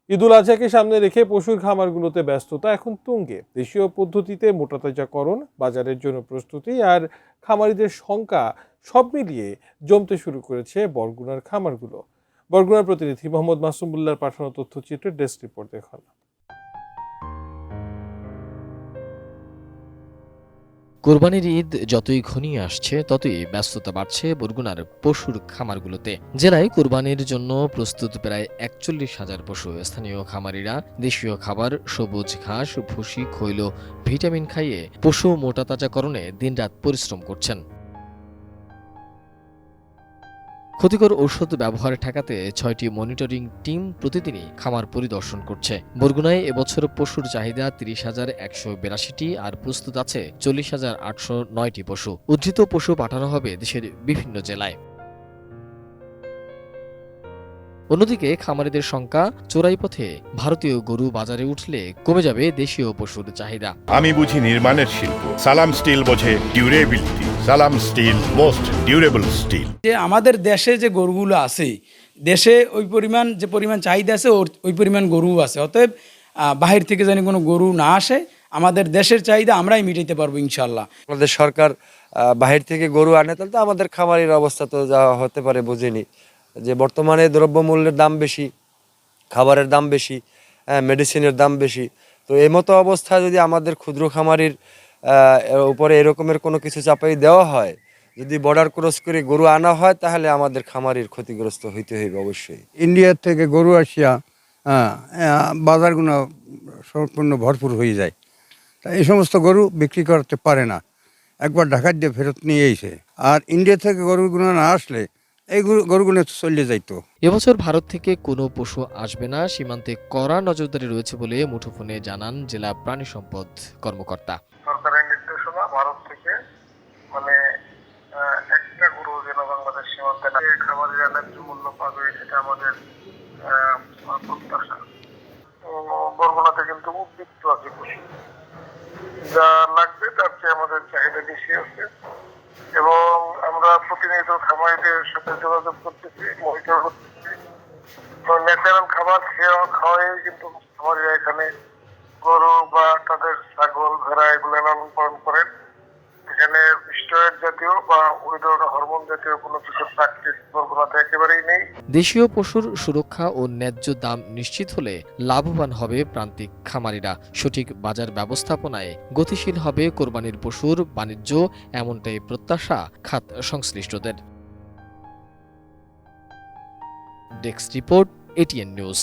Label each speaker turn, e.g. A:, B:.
A: ঈদুল আজহাকে সামনে রেখে পশুর খামারগুলোতে ব্যস্ততা এখন তুঙ্গে। দেশীয় পদ্ধতিতে মোটাতাজাকরণ, বাজারের জন্য প্রস্তুতি আর খামারিদের সংখ্যা সব মিলিয়ে জমতে শুরু করেছে বরগুনার খামারগুলো। বরগুনার প্রতিনিধি মোহাম্মদ মাসুমুল্লাহর পাঠানো তথ্যচিত্রের ডেস্ক রিপোর্ট দেখুন।
B: কোরবানির ঈদ যতই ঘনিয়ে আসছে ততই ব্যস্ততা বাড়ছে বরগুনার পশুর খামারগুলোতে। জেলায় কোরবানির জন্য প্রস্তুত প্রায় ৪১,০০০ পশু। স্থানীয় খামারিরা দেশীয় খাবার, সবুজ ঘাস, ভুসি, খৈল, ভিটামিন খাইয়ে পশু মোটাতাজাকরণে দিনরাত পরিশ্রম করছেন। ক্ষতিকর ঔষধ ব্যবহার ঠেকাতে ৬টি মনিটরিং টিম প্রতিদিনই খামার পরিদর্শন করছে। বরগুনায় এবছর পশুর চাহিদা ৩০,১৮২টি আর প্রস্তুত আছে ৪০,৮০৯টি পশু। উদ্ধৃত পশু পাঠানো হবে দেশের বিভিন্ন জেলায়। অন্যদিকে খামারিদের সংখ্যা চোরাই পথে ভারতীয় গরু বাজারে উঠলে কমে যাবে দেশীয় পশুর চাহিদা।
C: আমি বুঝি নির্মাণের শিল্প, সালাম স্টিল বোঝে ডিউরেবিলিটি। সালাম স্টিল, মোস্ট ডিউরেবল স্টিল।
D: যে আমাদের দেশে যে গরুগুলো আছে, দেশে ওই পরিমাণ চাহিদা আছে, ওই পরিমাণ গরুও আছে। অতএব বাহির থেকে যেন কোনো গরু না আসে, আমাদের দেশের চাহিদা আমরাই মিটাইতে পারবো ইনশাল্লাহ।
E: আমাদের সরকার বাহির থেকে গরু আনে, তাহলে তো আমাদের খামারের অবস্থা তো যা হতে পারে বুঝিনি। যে বর্তমানে দ্রব্যমূল্যের দাম বেশি, খাবারের দাম বেশি, মেডিসিনের দাম বেশি। তো এই মতো অবস্থায় যদি আমাদের ক্ষুদ্র খামারির উপরে এরকমের কোনো কিছু চাপাই দেওয়া হয়, যদি বর্ডার ক্রস করে গরু আনা হয়, তাহলে আমাদের খামারির ক্ষতিগ্রস্ত হইতে হইবে অবশ্যই।
F: ইন্ডিয়ার থেকে গরু আসিয়া বাজারগুলো সম্পূর্ণ ভরপুর হয়ে যায়। তা এই সমস্ত গরু বিক্রি করতে পারে না, একবার ঢাকা দিয়ে ফেরত নিয়ে এসে। আর ইন্ডিয়া থেকে গরুগুলো না আসলে এই গরুগুলো চলে যাইতো।
B: এবছর ভারত থেকে কোনো পশু আসবে না, সীমান্তে কড়া নজরদারি রয়েছে বলে মুঠোফোনে জানান জেলা প্রাণী সম্পদ কর্মকর্তা।
G: সরকারের নির্দেশনা ভারত থেকে একটা গরু যেন বাংলাদেশ সীমান্তে না, খামারিরা ন্যায্য মূল্য পাবে, এটা আমাদের প্রত্যাশা। বরগুনাতে কিন্তু উদ্বৃত্ত আছে পশু, যা লাগবে তার চেয়ে আমাদের চাহিদা বেশি আছে এবং আমরা প্রতিনিয়ত খামারিদের সাথে যোগাযোগ করতেছি, মনিটর করতেছি। ন্যাচারাল খাবার খাওয়াই কিন্তু খামারিরা এখানে গরু বা তাদের ছাগল, ভেড়া এগুলো লালন পালন করেন। এখানে স্টেরয়েড জাতীয় বা ওই ধরনের হরমোন জাতীয় কোনো কিছু প্র্যাকটিস বরগুনাতে একেবারেই নেই।
B: দেশীয় পশুর সুরক্ষা ও ন্যায্য দাম নিশ্চিত হলে লাভবান হবে প্রান্তিক খামারিরা। সঠিক বাজার ব্যবস্থাপনায় গতিশীল হবে কোরবানির পশুর বাণিজ্য, এমনটাই প্রত্যাশা খাত সংশ্লিষ্টদের। Desk report, ATN news.